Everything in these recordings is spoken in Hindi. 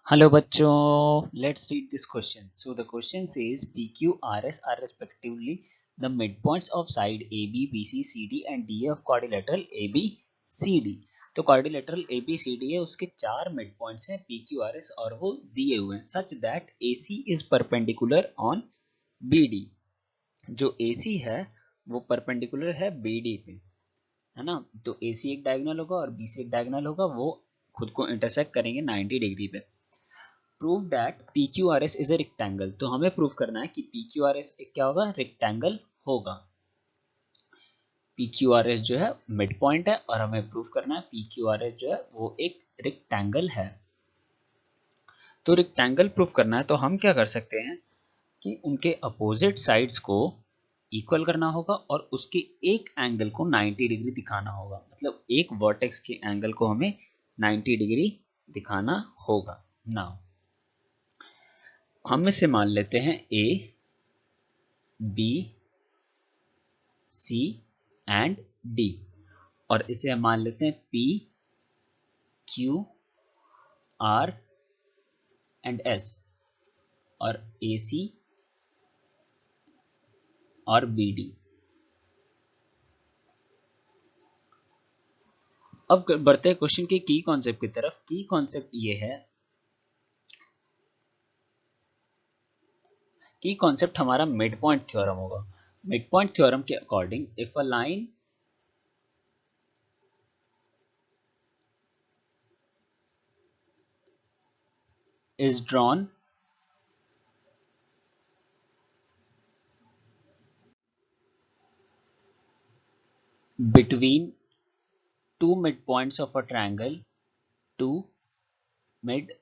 Hello bachcho, let's read this question. So the question says PQRS are respectively the midpoints of side AB, BC, CD and DA of quadrilateral ABCD. तो quadrilateral ABCD है उसके चार मिड पॉइंट्स हैं PQRS और वो दिए हुए हैं such that AC is perpendicular on BD. जो AC है वो परपेंडिकुलर है BD पे, है ना। तो AC एक डायगोनल होगा और BC एक डायगोनल होगा, वो खुद को इंटरसेक्ट करेंगे 90 डिग्री पे। Prove that PQRS is a rectangle, तो हमें प्रूव करना है कि PQRS एक क्या होगा, रेक्टेंगल होगा। PQRS जो है मिड पॉइंट है और हमें प्रूव करना है PQRS जो है वो एक रेक्टेंगल है। तो रेक्टेंगल प्रूव करना है तो हम क्या कर सकते हैं कि उनके अपोजिट साइड्स को इक्वल करना होगा और उसके एक एंगल को 90 डिग्री दिखाना होगा, मतलब एक वर्टेक्स के एंगल को हमें 90 डिग्री दिखाना होगा। नाउ हम इसे मान लेते हैं A, B, C and D और इसे हम मान लेते हैं P, Q, R and S और AC और BD। अब बढ़ते हैं क्वेश्चन के की कॉन्सेप्ट की तरफ। की कॉन्सेप्ट ये है, की कॉन्सेप्ट हमारा मिड पॉइंट थ्योरम होगा। मिड पॉइंट थ्योरम के according if a line is drawn between two midpoints of a triangle, two midpoints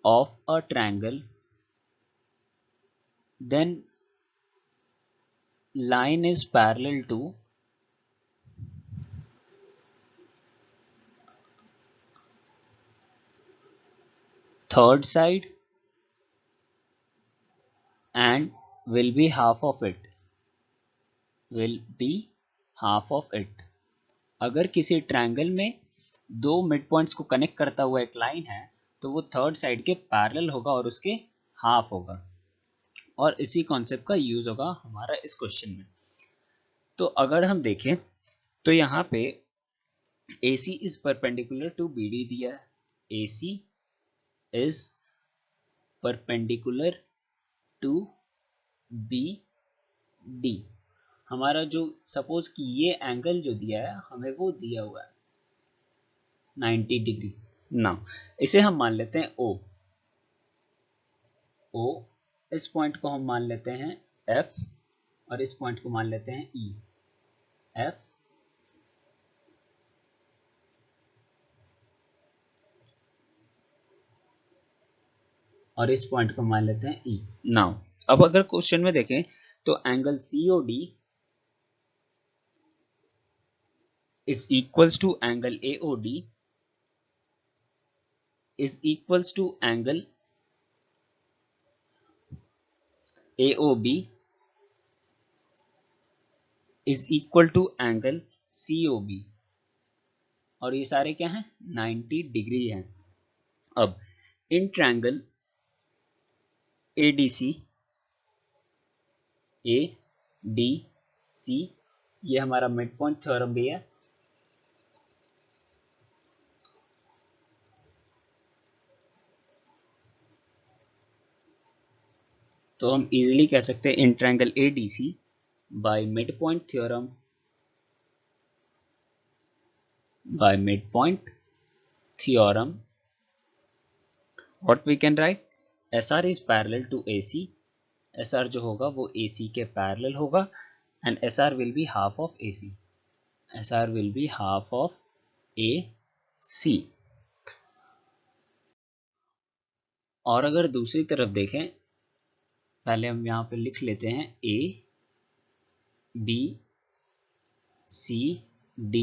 of a triangle, then line is parallel to third side and will be half of it, will be half of it। अगर किसी ट्रायंगल में दो मिड पॉइंट्स को कनेक्ट करता हुआ एक लाइन है तो वो थर्ड साइड के पैरेलल होगा और उसके हाफ होगा, और इसी कॉन्सेप्ट का यूज होगा हमारा इस क्वेश्चन में। तो अगर हम देखें तो यहाँ पे AC is perpendicular to BD दिया है, AC is perpendicular to BD। हमारा जो सपोज कि ये एंगल जो दिया है हमें वो दिया हुआ है 90 डिग्री। नाउ इसे हम मान लेते हैं O। इस पॉइंट को हम मान लेते हैं F और इस पॉइंट को मान लेते हैं E। F और इस पॉइंट को मान लेते हैं E। नाउ अब अगर क्वेश्चन में देखें तो angle COD is equals to angle AOD is equals to angle AOB is equal to angle COB, और ये सारे क्या हैं 90 डिग्री हैं। अब इन ट्रायंगल ADC ADC ये हमारा मिड पॉइंट थ्योरम भी है। तो हम इजीली कह सकते हैं in triangle ADC by midpoint theorem, by midpoint theorem what we can write, SR is parallel to AC, SR जो होगा वो AC के पैरेलल होगा and SR will be half of AC, SR will be half of AC। और अगर दूसरी तरफ देखें, पहले हम यहाँ पे लिख लेते हैं A B C D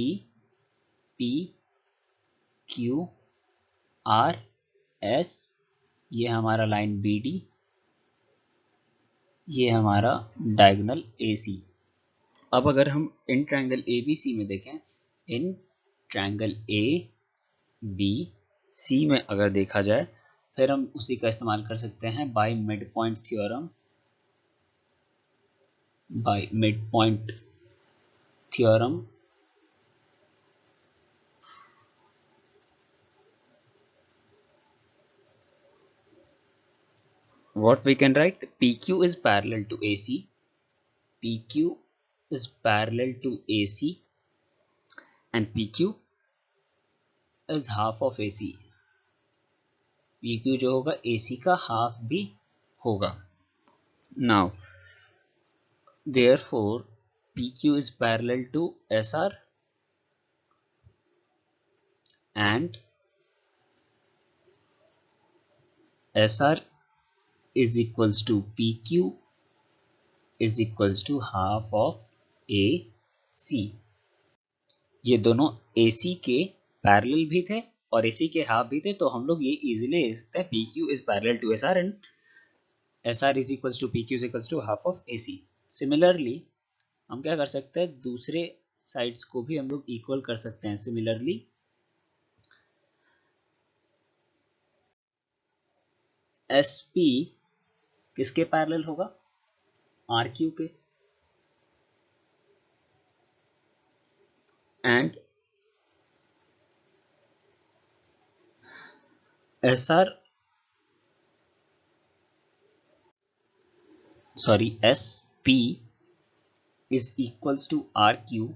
P Q R S, ये हमारा लाइन BD, ये हमारा डायगोनल AC। अब अगर हम इन ट्रायंगल ABC में देखें, in triangle A B C में अगर देखा जाए, फिर हम उसी का इस्तेमाल कर सकते हैं by mid point theorem. By mid point theorem what we can write, PQ is parallel to AC, PQ is parallel to AC and PQ is half of AC, PQ जो होगा AC का हाफ भी होगा। now therefore PQ is parallel to SR and SR is equals to PQ is equals to half of AC। ये दोनों AC के पैरेलल भी थे और AC के हाफ भी थे, तो हम लोग ये इजीली लिख सकते हैं PQ is parallel to SR and SR is equals to PQ is equals to half of AC। Similarly हम क्या कर सकते हैं, दूसरे साइड्स को भी हम लोग इक्वल कर सकते हैं। सिमिलरली SP किसके पैरेलल होगा, RQ के, and SR sorry SP is equals to RQ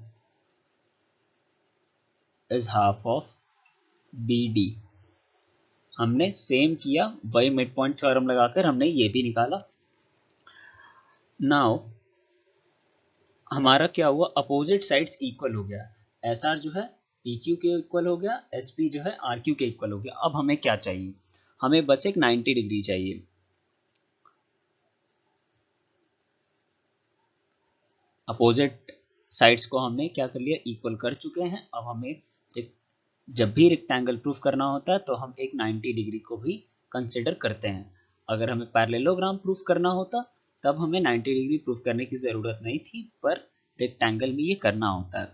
is half of BD। हमने सेम किया, बाय मिड पॉइंट थ्योरम लगाकर हमने ये भी निकाला। नाउ हमारा क्या हुआ, अपोजिट साइड्स इक्वल हो गया, SR जो है PQ के इक्वल हो गया, SP जो है RQ के इक्वल हो गया। अब हमें क्या चाहिए, हमें बस एक 90 डिग्री चाहिए। अपोजिट साइड्स को हमने क्या कर लिया, इक्वल कर चुके हैं। अब हमें जब भी रेक्टेंगल प्रूफ करना होता है तो हम एक 90 डिग्री को भी कंसिडर करते हैं। अगर हमें पैरेललोग्राम प्रूफ करना होता तब हमें 90 डिग्री प्रूफ करने की ज़रूरत नहीं थी, पर रेक्टेंगल में ये करना होता है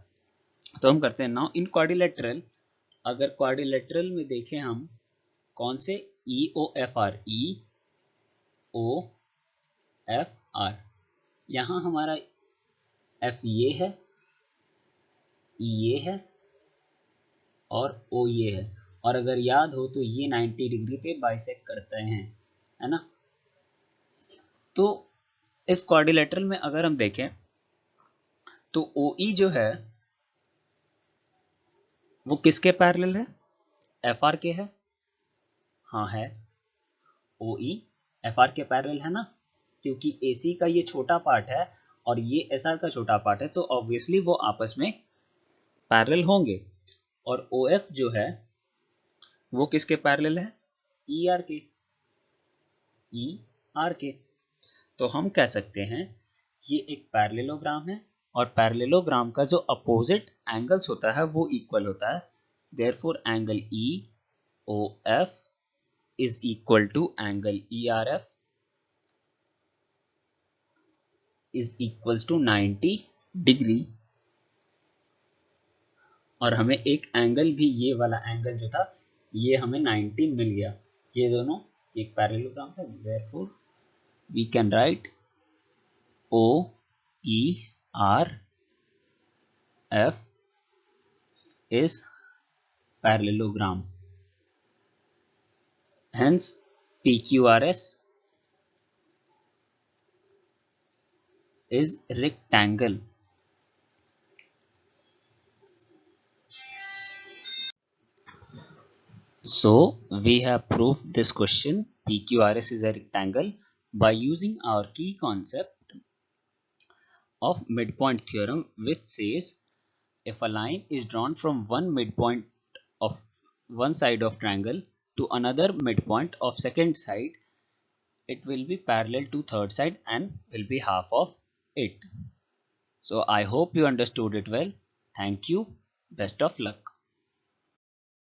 तो हम करते हैं। नाउ इन क्वाड्रिलेटरल, अगर क्वाड्रिलेटरल में देखें हम कौन से, EOFR, EOFR, यहाँ हमारा F ये है, E ये है और O ये है, और अगर याद हो तो ये 90 डिग्री पे बाइसेक्ट करते हैं, है ना। तो इस क्वाड्रिलेटरल में अगर हम देखें तो OE जो है वो किसके पैरेलल है, FR के है, हाँ है, OE FR के पैरेलल है ना, क्योंकि AC का ये छोटा पार्ट है और ये SR का छोटा पार्ट है, तो ऑब्वियसली वो आपस में पैरेलल होंगे। और OF जो है वो किसके पैरेलल है, ER के, ER के। तो हम कह सकते हैं ये एक पैरेललोग्राम है और पैरेललोग्राम का जो अपोजिट एंगल्स होता है वो इक्वल होता है। Therefore angle EOF is equal to angle ERF is equals to 90 degree. और हमें एक एंगल भी, ये वाला एंगल जो था ये हमें 90 मिल गया। ये दोनों एक पैरेललोग्राम है, therefore we can write OERF is parallelogram, hence PQRS is rectangle। So we have proved this question, PQRS is a rectangle, by using our key concept of midpoint theorem, which says if a line is drawn from one midpoint of one side of triangle to another midpoint of second side, it will be parallel to third side and will be half of it. So I hope you understood it well. Thank you. Best of luck.